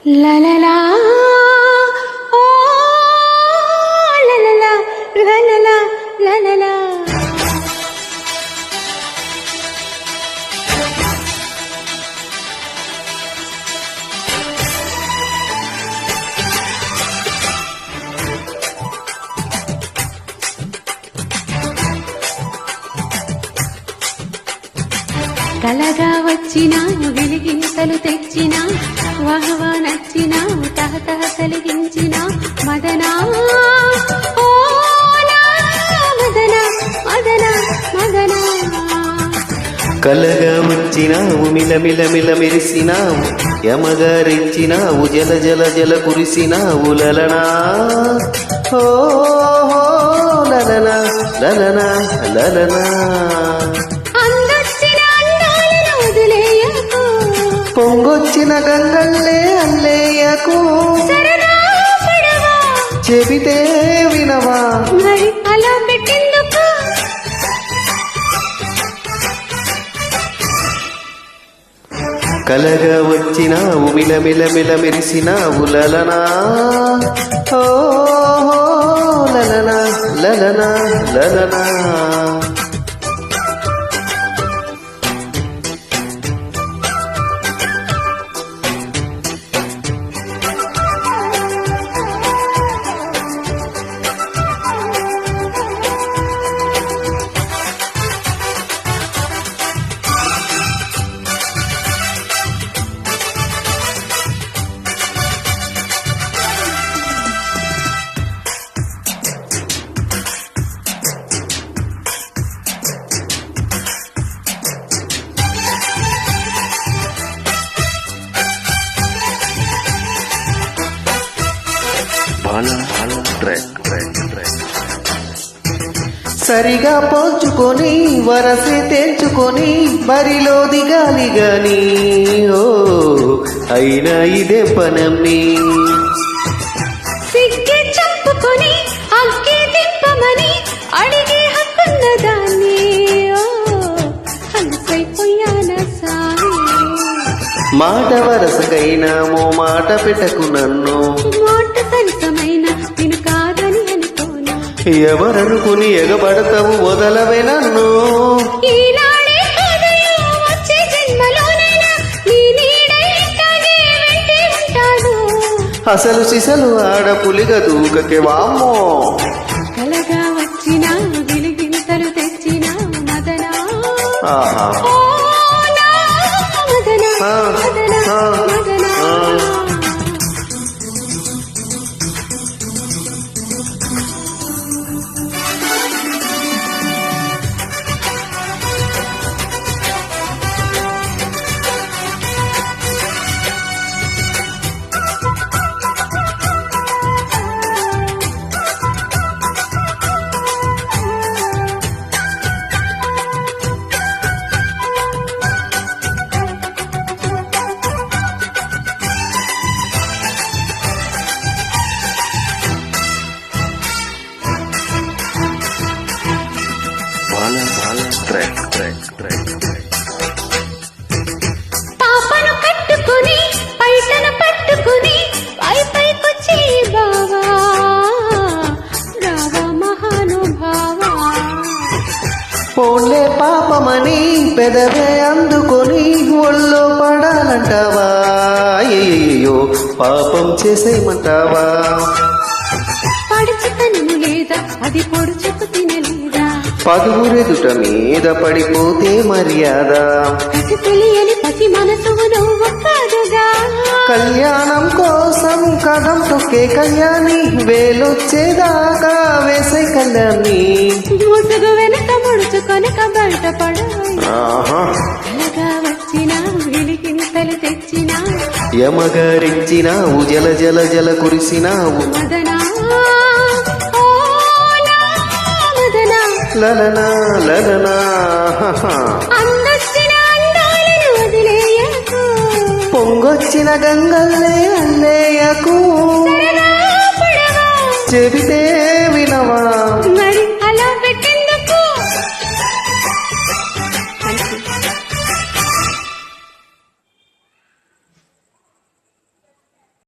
La la la, oh la la la, la la la, la la la. కలగా వచ్చినావు వెలిగింతలు తెచ్చినావు వహవా నచ్చినావు తహతహ కలిగించిన మదనా ఓ నా మదనా మదనా మదనా. కలగా వచ్చినావు మిలమిల మిల మెరిసినావు యమగారెచ్చినావు జల జల జల కురిసినావు లలనా ఓ లలనా లలనా లలనా. పొంగొచ్చిన గంగల్లే అల్లేయకు చెబితే వినవా మరి అలా పెట్టిందుకు. కలగా వచ్చినావు మిలమిల మిల మెరిసినావు లలనా ఓ లలనా లలనా లలనా. సరిగా పోల్చుకొని వరసే తెంచుకొని బరిలో దిగాలి గాని ఓ అయినా ఇదే పనమ్మి. సిగ్గే చంపుకొని అగ్గే దింపమని అడిగే హక్కున్న దాన్ని ఓ అలసైపోయాన సామి. మాట వరసకైనా మో మాట పెట్టకు నన్ను మాట సరిసమైన నేను కాదని అనుకోను. ఎవరనుకుని ఎగబడతావు వదలవే నన్ను. ఈనాడే కాదయ్యో వచ్చే జన్మలోనైనా నీ నీడై ఇట్టాగే వెంటే ఉంటాను. అసలు సిసలు ఆడపులిగా దూకకే వామ్మో. కలగా వచ్చినా వెలిగింతలు తెచ్చినా మదనా ఆహా ఓ నా మదనా ఆ, మదనా ఆ, మదనా. ఆ. పాపను కట్టుకుని పైటను పట్టుకుని పై పైకొచ్చి బావా రావా మహానుభావా. పోన్లే పాపమని పెదవే అందుకొని ఒళ్ళో పడాలంటావా అయ్యయ్యో పాపం చేసేయమంటావా. పడుచుతనము లేదా అది పొడుచుకు తినలేదా పదుగురెదుట మీద పడిపోతే మర్యాద. కసి తెలియని పసి మనసువు నువ్వు కాదుగా. కళ్యాణం కోసం కథం తొక్కే కళ్యాణి వేలొచ్చేదాకా వేసే కళ్యాణి. ముసుగు వెనక ముడుచుకొనక బయట ఆహా పడగా వచ్చిన వెలిగింతలు తెచ్చిన యమగారెచ్చినావు జల జల జల కురిసినావు మదనా ఓ నా మదనా. లలనా లలనా అందొచ్చిన అందాలను వదిలేయకు పొంగొచ్చిన గంగల్లే అల్లేయకు సరదా పడవా చెబితే వినవా మరి